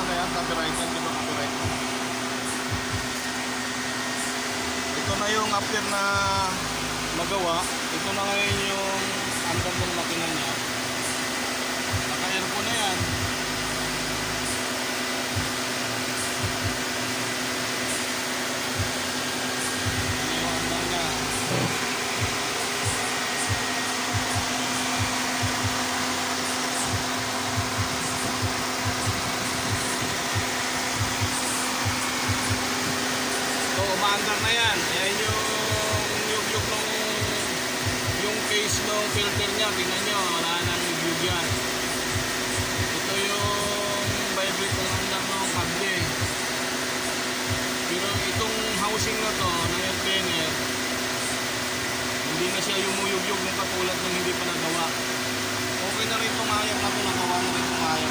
ano yan, copyright yan, di ba copyright? Ito na yung after na magawa, ito na ngayon yung andar ng makina niya. Naka-airco na yan. Ano yung andar niya. So, umaandar na yan. Ayan yung yug-yug ng yung case ng filter niya. Tingnan nyo, wala nang yug yan. Ito yung vibrate ng andar ng kable. Pero itong housing na to, ng air cleaner, hindi na siya yumuyug-yug ng katulad ng hindi pa nagawa. Okay na rin itong ayak na to, nagawa na rin itong ayak